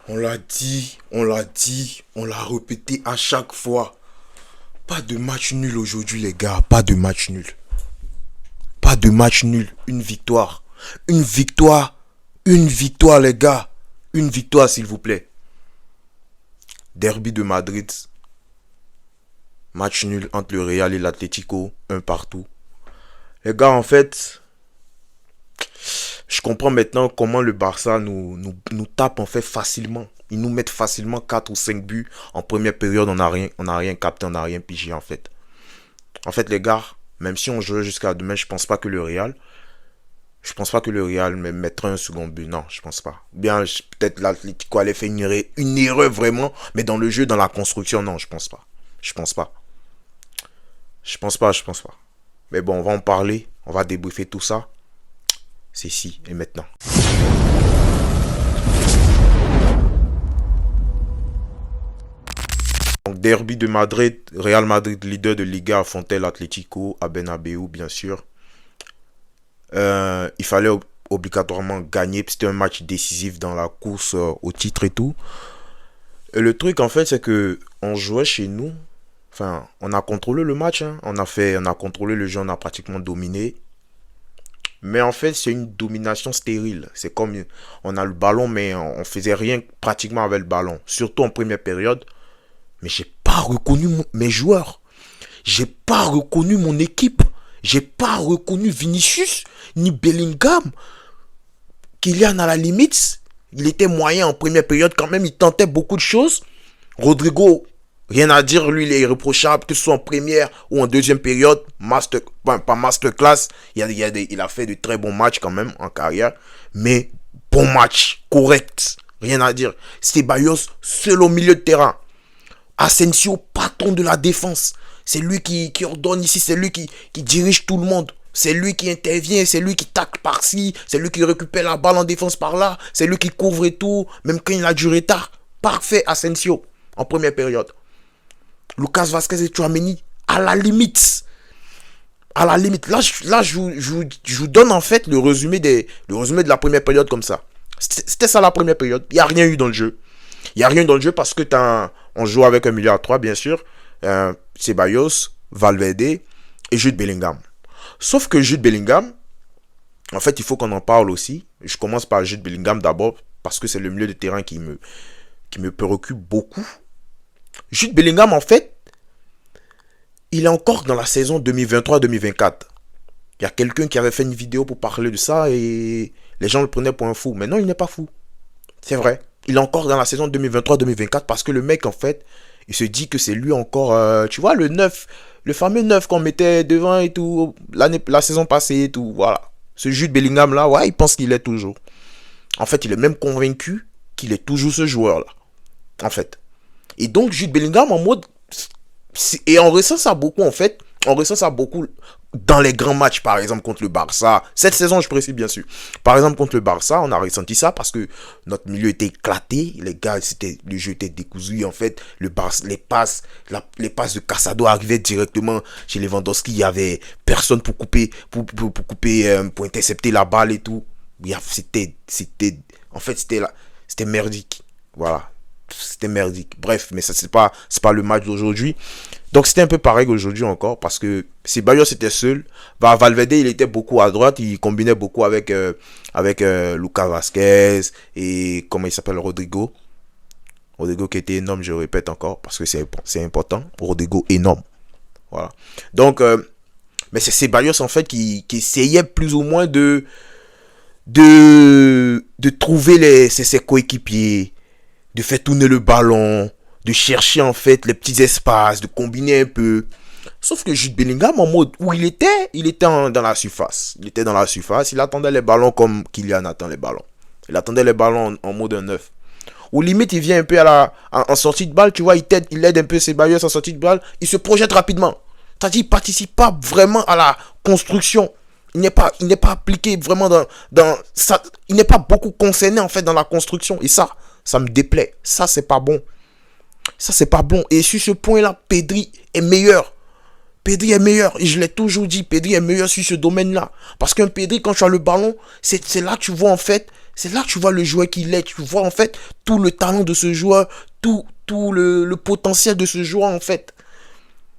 On l'a dit, on l'a répété à chaque fois. Pas de match nul aujourd'hui les gars, pas de match nul. Pas de match nul, une victoire. Une victoire, une victoire les gars. Une victoire s'il vous plaît. Derby de Madrid. Match nul entre le Real et l'Atlético, un partout. Les gars en fait, je comprends maintenant comment le Barça nous tape en fait facilement. Ils nous mettent facilement 4 ou 5 buts. En première période, on n'a rien capté, on n'a rien pigé en fait. En fait, les gars, même si on jouait jusqu'à demain, je pense pas que le Real me mettrait un second but. Non, je pense pas. Bien, peut-être l'Atlético allait faire une erreur vraiment, mais dans le jeu, dans la construction, non, je pense pas. Je pense pas. Je pense pas. Mais bon, on va en parler, on va débriefer tout ça. C'est ici et maintenant. Donc, derby de Madrid, Real Madrid, leader de Liga, affrontait l'Atlético à Bernabéu, bien sûr. Il fallait obligatoirement gagner, c'était un match décisif dans la course au titre et tout. Et le truc, en fait, c'est que on jouait chez nous. Enfin, on a contrôlé le match, hein. On a contrôlé le jeu, on a pratiquement dominé. Mais en fait, c'est une domination stérile. C'est comme on a le ballon, mais on faisait rien pratiquement avec le ballon. Surtout en première période. Mais j'ai pas reconnu mes joueurs. J'ai pas reconnu mon équipe. J'ai pas reconnu Vinicius ni Bellingham. Kylian à la limite, il était moyen en première période quand même. Il tentait beaucoup de choses. Rodrigo, rien à dire. Lui, il est irréprochable. Que ce soit en première ou en deuxième période. Pas masterclass. Il a fait de très bons matchs quand même en carrière. Mais bon match. Correct. Rien à dire. Ceballos, seul au milieu de terrain. Asensio, patron de la défense. C'est lui qui ordonne ici, c'est lui qui dirige tout le monde. C'est lui qui intervient, c'est lui qui tacle par-ci, c'est lui qui récupère la balle en défense par-là, c'est lui qui couvre et tout, même quand il a du retard. Parfait, Asensio, en première période. Lucas Vazquez et Tchouaméni, à la limite. À la limite. Là je vous donne en fait le résumé de la première période comme ça. C'était ça la première période. Il n'y a rien eu dans le jeu. Il n'y a rien dans le jeu parce que on joue avec un milieu à 3, bien sûr. Ceballos, Valverde et Jude Bellingham. Sauf que Jude Bellingham, en fait, il faut qu'on en parle aussi. Je commence par Jude Bellingham d'abord parce que c'est le milieu de terrain qui me préoccupe beaucoup. Jude Bellingham, en fait, il est encore dans la saison 2023-2024. Il y a quelqu'un qui avait fait une vidéo pour parler de ça et les gens le prenaient pour un fou. Mais non, il n'est pas fou. C'est vrai. Il est encore dans la saison 2023-2024 parce que le mec, en fait, il se dit que c'est lui encore, tu vois, le 9, le fameux 9 qu'on mettait devant et tout, la saison passée et tout, voilà. Ce Jude Bellingham là, ouais, il pense qu'il est toujours. En fait, il est même convaincu qu'il est toujours ce joueur là, en fait. Et donc, Jude Bellingham en mode, et on ressent ça beaucoup en fait, on ressent ça beaucoup dans les grands matchs, par exemple contre le Barça. Cette saison, je précise bien sûr. Par exemple contre le Barça, on a ressenti ça parce que notre milieu était éclaté. Les gars, le jeu était décousu. En fait, le Barça, les passes de Casado arrivaient directement chez Lewandowski. Il y avait personne pour couper, pour intercepter la balle et tout. En fait, c'était merdique. Voilà. C'était merdique. Bref, mais ça, c'est pas le match d'aujourd'hui. Donc c'était un peu pareil aujourd'hui encore parce que Ceballos était seul. Valverde il était beaucoup à droite, il combinait beaucoup avec Lucas Vazquez et comment il s'appelle Rodrigo. Rodrigo qui était énorme, je répète encore parce que c'est important. Rodrigo énorme. Voilà. Donc mais c'est Ceballos en fait qui essayait plus ou moins de trouver ses coéquipiers, de faire tourner le ballon, de chercher en fait les petits espaces, de combiner un peu. Sauf que Jude Bellingham, en mode où il était dans la surface. Il était dans la surface, il attendait les ballons comme Kylian attend les ballons. Il attendait les ballons en mode 9. Ou limite, il vient un peu en sortie de balle, tu vois, il aide un peu ses bailleurs en sortie de balle, il se projette rapidement. C'est-à-dire, il ne participe pas vraiment à la construction. Il n'est pas appliqué vraiment dans ça. Il n'est pas beaucoup concerné en fait dans la construction. Et ça me déplaît. Ça, c'est pas bon. Ça, c'est pas bon. Et sur ce point-là, Pedri est meilleur. Pedri est meilleur. Et je l'ai toujours dit, Pedri est meilleur sur ce domaine-là. Parce qu'un Pedri, quand tu as le ballon, c'est là que tu vois en fait C'est là que tu vois le joueur qu'il est. Tu vois en fait tout le talent de ce joueur, tout le potentiel de ce joueur en fait.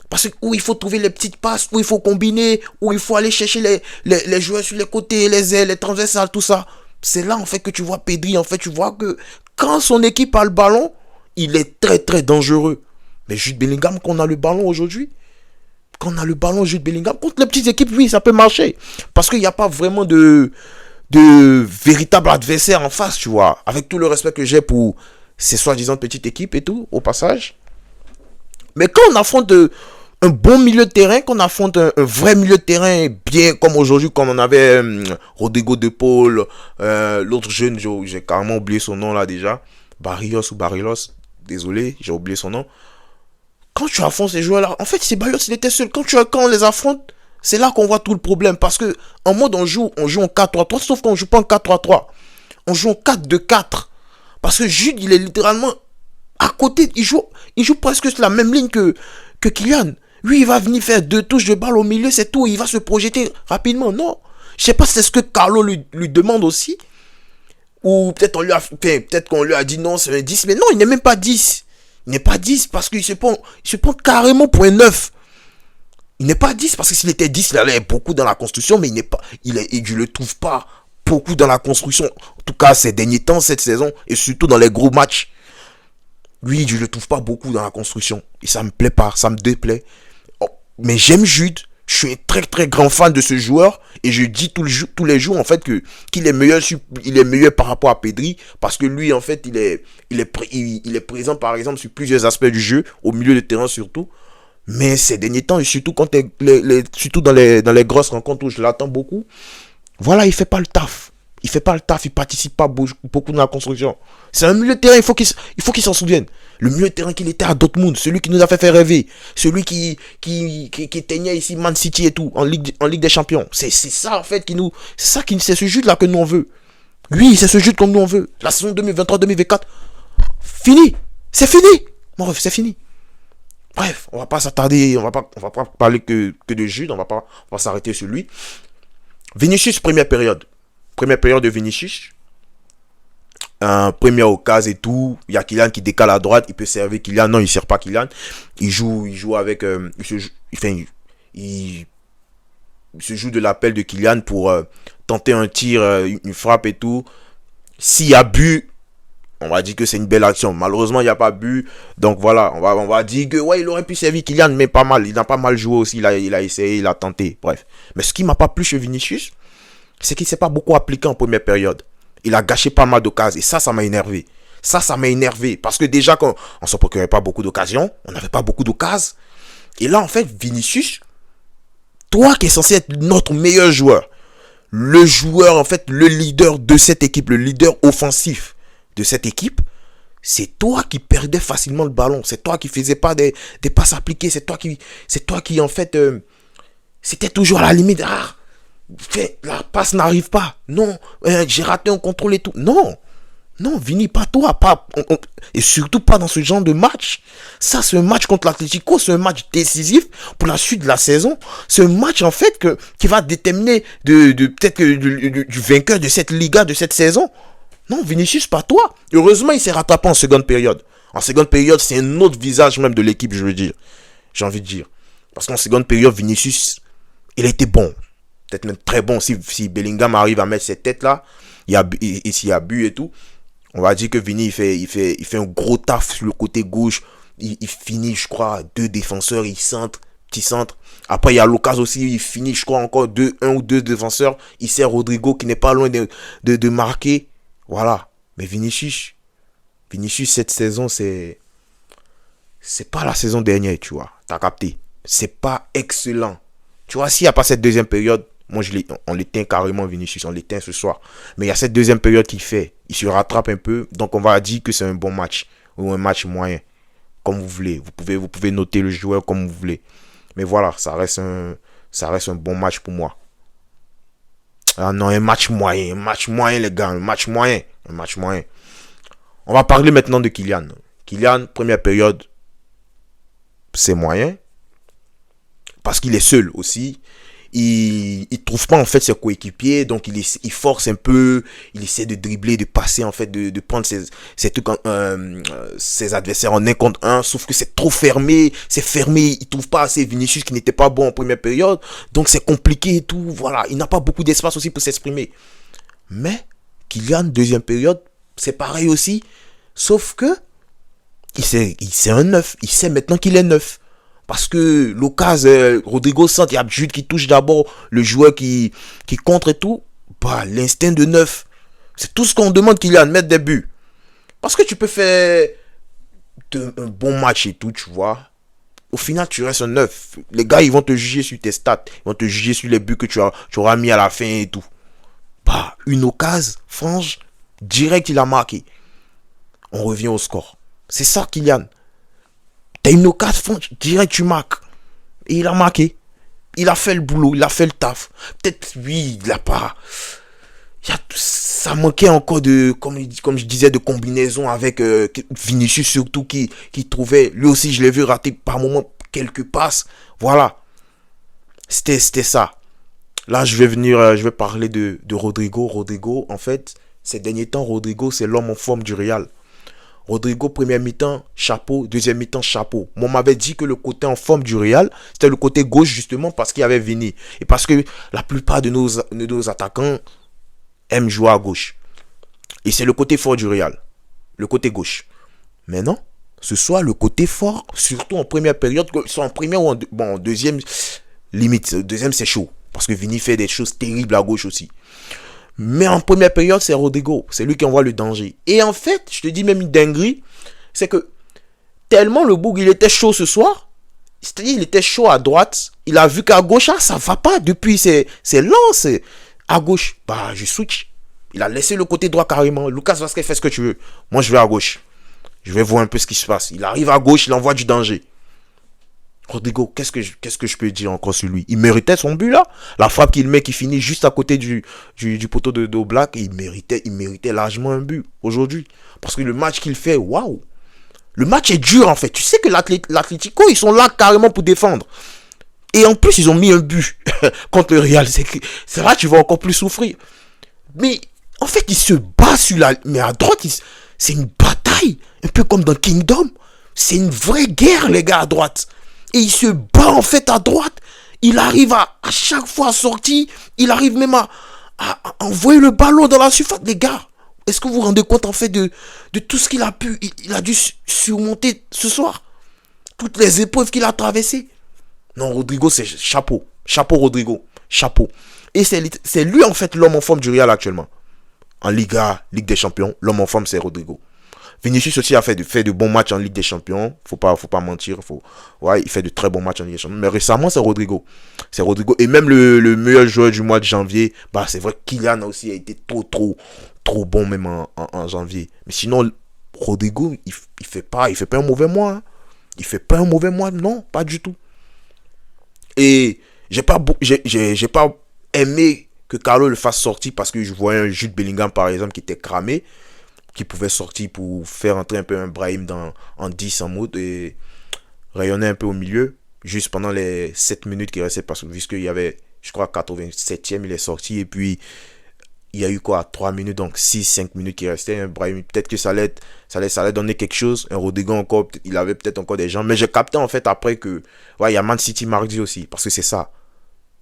Parce que où il faut trouver les petites passes, où il faut combiner, où il faut aller chercher les joueurs sur les côtés, les ailes, les transversales, tout ça. C'est là en fait que tu vois Pedri, en fait tu vois que quand son équipe a le ballon, il est très très dangereux. Mais Jude Bellingham, quand on a le ballon aujourd'hui, quand on a le ballon Jude Bellingham, contre les petites équipes, oui, ça peut marcher. Parce qu'il n'y a pas vraiment de véritable adversaire en face, tu vois. Avec tout le respect que j'ai pour ces soi-disant petites équipes et tout, au passage. Mais quand on affronte un bon milieu de terrain, qu'on affronte un vrai milieu de terrain bien comme aujourd'hui, comme on avait Rodrigo De Paul, l'autre jeune, j'ai carrément oublié son nom là déjà, Barrios ou Barrios, désolé, j'ai oublié son nom. Quand tu affrontes ces joueurs-là, en fait, c'est Barrios, il était seul. Quand on les affronte, c'est là qu'on voit tout le problème. Parce que en mode, on joue en 4-3-3, sauf qu'on joue pas en 4-3-3. On joue en 4-2-4. Parce que Jude, il est littéralement à côté. Il joue presque sur la même ligne que Kylian. Lui, il va venir faire 2 touches de balle au milieu, c'est tout. Il va se projeter rapidement. Non. Je sais pas si c'est ce que Carlo lui demande aussi. Ou peut-être qu'on lui a dit non, c'est un 10. Mais non, il n'est même pas 10. Il n'est pas 10 parce qu'il se prend carrément pour un 9. Il n'est pas 10 parce que s'il était 10, il allait beaucoup dans la construction, mais je ne le trouve pas beaucoup dans la construction. En tout cas, ces derniers temps, cette saison, et surtout dans les gros matchs. Lui, je ne le trouve pas beaucoup dans la construction. Et ça me plaît pas, ça me déplaît. Oh, mais j'aime Jude. Je suis un très très grand fan de ce joueur. Et je dis tous les jours en fait qu'il est meilleur, il est meilleur par rapport à Pedri. Parce que lui en fait il est présent par exemple sur plusieurs aspects du jeu. Au milieu de terrain surtout. Mais ces derniers temps, et surtout, surtout dans les grosses rencontres où je l'attends beaucoup. Voilà, il fait pas le taf. Il fait pas le taf, il participe pas beaucoup dans la construction. C'est un milieu de terrain, il faut qu'il s'en souvienne. Le milieu de terrain qu'il était à Dortmund, celui qui nous a fait rêver, celui qui éteignait ici Man City et tout, en Ligue des Champions. C'est ça en fait c'est ce Jude là que nous on veut. Oui, c'est ce Jude que nous on veut. La saison 2023-2024, fini. C'est fini. Mon ref, c'est fini. Bref, on va pas s'attarder, on va pas parler que de Jude, on va s'arrêter sur lui. Vinicius, première période. Première période de Vinicius. Première occasion et tout. Il y a Kylian qui décale à droite. Il peut servir Kylian. Non, il ne sert pas Kylian. Il joue avec. Il se joue de l'appel de Kylian pour tenter un tir, une frappe et tout. S'il y a but, on va dire que c'est une belle action. Malheureusement, il n'y a pas but. Donc voilà, on va dire que ouais, il aurait pu servir Kylian, mais pas mal. Il n'a pas mal joué aussi. Il a essayé, il a tenté. Bref. Mais ce qui m'a pas plu chez Vinicius, c'est qu'il ne s'est pas beaucoup appliqué en première période. Il a gâché pas mal d'occasions. Et ça m'a énervé. Ça m'a énervé. Parce que déjà, quand on ne se procurait pas beaucoup d'occasions, on n'avait pas beaucoup d'occasions. Et là, en fait, Vinicius, toi qui es censé être notre meilleur joueur, le joueur, en fait, le leader de cette équipe, le leader offensif de cette équipe, c'est toi qui perdais facilement le ballon. C'est toi qui faisais pas des passes appliquées. C'est toi qui en fait, c'était toujours à la limite. La passe n'arrive pas. Non, j'ai raté un contrôle et tout. Non, Vini, pas toi. Et surtout pas dans ce genre de match. Ça, c'est un match contre l'Atlético. C'est un match décisif pour la suite de la saison. C'est un match, en fait, qui va déterminer peut-être du vainqueur de cette Liga, de cette saison. Non, Vinicius, pas toi. Heureusement, il s'est rattrapé en seconde période. En seconde période, c'est un autre visage même de l'équipe, je veux dire. J'ai envie de dire. Parce qu'en seconde période, Vinicius, il était bon. Peut-être même très bon. Si Bellingham arrive à mettre cette tête-là, s'il y a but et tout, on va dire que Vini, il fait un gros taf sur le côté gauche. Il finit, je crois, 2 défenseurs. Il centre, petit centre. Après, il y a l'occasion aussi. Il finit, je crois, encore 1 ou 2 défenseurs. Il sert Rodrigo qui n'est pas loin de marquer. Voilà. Mais Vinicius, cette saison, c'est pas la saison dernière, tu vois. T'as capté. C'est pas excellent. Tu vois, s'il n'y a pas cette deuxième période, moi, on l'éteint carrément, Vinicius. On l'éteint ce soir. Mais il y a cette deuxième période qu'il fait. Il se rattrape un peu. Donc, on va dire que c'est un bon match. Ou un match moyen. Comme vous voulez. Vous pouvez noter le joueur comme vous voulez. Mais voilà, ça reste un bon match pour moi. Ah non, un match moyen, les gars, un match moyen. On va parler maintenant de Kylian. Kylian, première période, c'est moyen. Parce qu'il est seul aussi. il trouve pas en fait ses coéquipiers, donc il force un peu, il essaie de dribbler, de passer en fait, de prendre ses adversaires en 1 contre 1, sauf que c'est trop fermé, il trouve pas assez Vinicius qui n'était pas bon en première période, donc c'est compliqué et tout, voilà, il n'a pas beaucoup d'espace aussi pour s'exprimer. Mais Kylian, deuxième période, c'est pareil aussi, sauf que c'est un neuf, il sait maintenant qu'il est neuf. Parce que l'occasion, Rodrigo sent, il y a Jude qui touche d'abord, le joueur qui contre et tout. Bah, l'instinct de neuf. C'est tout ce qu'on demande qu'il y a de mettre des buts. Parce que tu peux faire un bon match et tout, tu vois. Au final, tu restes un neuf. Les gars, ils vont te juger sur tes stats. Ils vont te juger sur les buts que tu auras mis à la fin et tout. Bah, une occasion, franche, direct, il a marqué. On revient au score. C'est ça, Kylian. T'as une occasion, direct tu marques. Et il a marqué. Il a fait le boulot, il a fait le taf. Peut-être, oui, il a pas... Ça manquait encore de, comme je disais, de combinaison avec Vinicius surtout qui trouvait... Lui aussi, je l'ai vu rater par moment quelques passes. Voilà. C'était ça. Là, je vais parler de Rodrigo. Rodrigo, en fait, ces derniers temps, Rodrigo, c'est l'homme en forme du Real. Rodrigo, première mi-temps, chapeau. Deuxième mi-temps, chapeau. Moi, on m'avait dit que le côté en forme du Real, c'était le côté gauche, justement, parce qu'il y avait Vini. Et parce que la plupart de nos attaquants aiment jouer à gauche. Et c'est le côté fort du Real. Le côté gauche. Mais non. Ce soit le côté fort, surtout en première période, soit en première ou en deuxième, limite. Deuxième, c'est chaud. Parce que Vini fait des choses terribles à gauche aussi. Mais en première période, c'est Rodrigo. C'est lui qui envoie le danger. Et en fait, je te dis même une dinguerie, c'est que tellement le Boug, il était chaud ce soir, c'est-à-dire il était chaud à droite, il a vu qu'à gauche, ça va pas. Depuis, c'est lent, c'est à gauche. Bah, je switch. Il a laissé le côté droit carrément. Lucas Vazquez, fais ce que tu veux. Moi, je vais à gauche. Je vais voir un peu ce qui se passe. Il arrive à gauche, il envoie du danger. Rodrigo, qu'est-ce que je peux dire encore sur lui? Il méritait son but là. La frappe qu'il met qui finit juste à côté du poteau de Black, il méritait largement un but aujourd'hui. Parce que le match qu'il fait, waouh! Le match est dur en fait. Tu sais que l'Atlético, ils sont là carrément pour défendre. Et en plus, ils ont mis un but contre le Real. C'est là que tu vas encore plus souffrir. Mais en fait, il se bat sur la... Mais à droite, c'est une bataille. Un peu comme dans Kingdom. C'est une vraie guerre, les gars, à droite. Et il se bat en fait à droite. Il arrive à chaque fois à sortir. Il arrive même à envoyer le ballon dans la surface. Les gars, est-ce que vous vous rendez compte en fait de tout ce qu'il a pu... Il a dû surmonter ce soir. Toutes les épreuves qu'il a traversées. Non, Rodrigo, c'est chapeau. Chapeau, Rodrigo. Chapeau. Et c'est lui en fait l'homme en forme du Real actuellement. En Liga, Ligue des Champions, l'homme en forme c'est Rodrigo. Vinicius aussi a fait de bons matchs en Ligue des Champions. Faut pas mentir. Ouais, il fait de très bons matchs en Ligue des Champions. Mais récemment, c'est Rodrigo. C'est Rodrigo. Et même le meilleur joueur du mois de janvier, bah, c'est vrai que Kylian aussi a été trop bon même en janvier. Mais sinon, Rodrigo, il fait pas un mauvais mois. Hein. Il fait pas un mauvais mois. Non, pas du tout. Et j'ai pas aimé que Carlo le fasse sortir parce que je voyais un Jude Bellingham, par exemple, qui était cramé, qui pouvait sortir pour faire entrer un peu un Brahim en 10 en mode et rayonner un peu au milieu, juste pendant les 7 minutes qui restaient, parce que vu qu'il y avait, je crois, 87e, il est sorti, et puis il y a eu quoi, 3 minutes, donc 6-5 minutes qui restaient, un Brahim, peut-être que ça allait donner quelque chose, un Rodrigo encore, il avait peut-être encore des gens, mais j'ai capté en fait après que, ouais, il y a Man City mardi aussi, parce que c'est ça.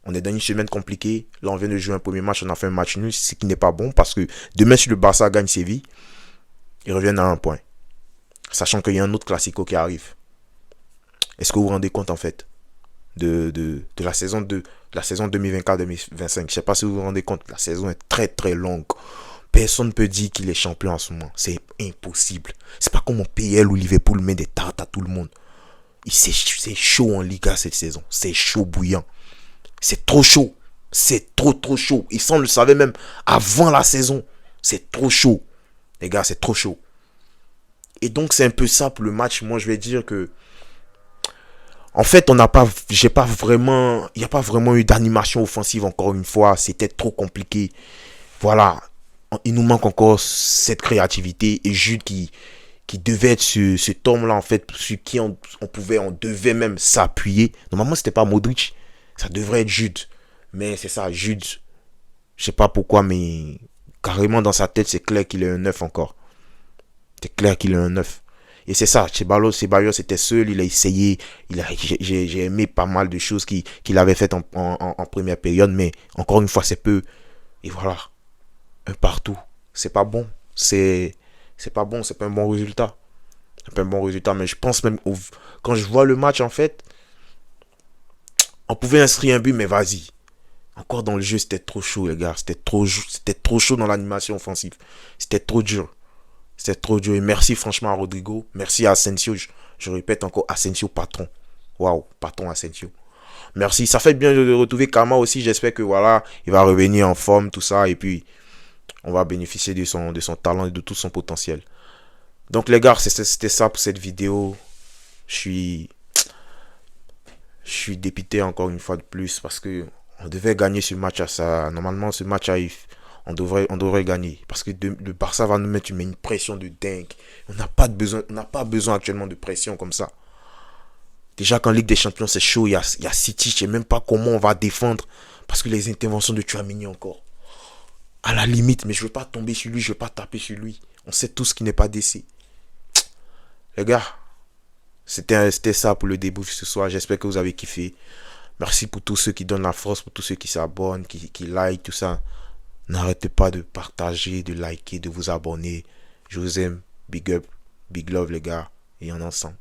On est dans une semaine compliquée. Là, on vient de jouer un premier match. On a fait un match nul, ce qui n'est pas bon. Parce que demain, si le Barça gagne Séville, ils reviennent à un point. Sachant qu'il y a un autre classico qui arrive. Est-ce que vous vous rendez compte, en fait, de la saison 2024-2025? Je ne sais pas si vous vous rendez compte. La saison est très, très longue. Personne ne peut dire qu'il est champion en ce moment. C'est impossible. C'est pas comme au PL où Liverpool met des tartes à tout le monde. C'est chaud en Liga cette saison. C'est chaud bouillant. C'est trop chaud. C'est trop chaud. Ils s'en le savaient même avant la saison. C'est trop chaud. Les gars, c'est trop chaud. Et donc, c'est un peu ça pour le match. Moi, je vais dire que... En fait, il n'y a pas vraiment eu d'animation offensive encore une fois. C'était trop compliqué. Voilà. Il nous manque encore cette créativité. Et Jude qui devait être cet homme-là, en fait, sur qui on devait même s'appuyer. Normalement, c'était pas Modric. Ça devrait être Jude. Mais c'est ça, Jude, je sais pas pourquoi, mais carrément dans sa tête, c'est clair qu'il est un 9 encore. C'est clair qu'il est un 9. Et c'est ça, Ceballos était seul, il a essayé, j'ai aimé pas mal de choses qu'il avait faites en première période, mais encore une fois, c'est peu. Et voilà, un partout. C'est pas bon. C'est pas bon, c'est pas un bon résultat. C'est pas un bon résultat, mais je pense même, quand je vois le match, en fait, on pouvait inscrire un but, mais vas-y. Encore dans le jeu, c'était trop chaud, les gars. C'était trop chaud dans l'animation offensive. C'était trop dur. C'était trop dur. Et merci franchement à Rodrigo. Merci à Asensio. Je répète encore, Asensio patron. Waouh, patron Asensio. Merci. Ça fait bien de retrouver Kama aussi. J'espère que voilà, il va revenir en forme, tout ça. Et puis, on va bénéficier de son talent et de tout son potentiel. Donc les gars, c'était ça pour cette vidéo. Je suis, je suis dépité encore une fois de plus parce que on devait gagner ce match à ça. Normalement, ce match arrive. On devrait gagner. Parce que le Barça va nous mettre une pression de dingue. On n'a pas besoin actuellement de pression comme ça. Déjà qu'en Ligue des Champions, c'est chaud. Il y a City. Je sais même pas comment on va défendre. Parce que les interventions de Tchouaméni encore. À la limite, mais je veux pas tomber sur lui. Je veux pas taper sur lui. On sait tous qu'il n'est pas DC. Les gars, c'était ça pour le débrief ce soir. J'espère que vous avez kiffé. Merci pour tous ceux qui donnent la force, pour tous ceux qui s'abonnent, qui like, tout ça. N'arrêtez pas de partager, de liker, de vous abonner. Je vous aime. Big up, big love les gars. Et en ensemble.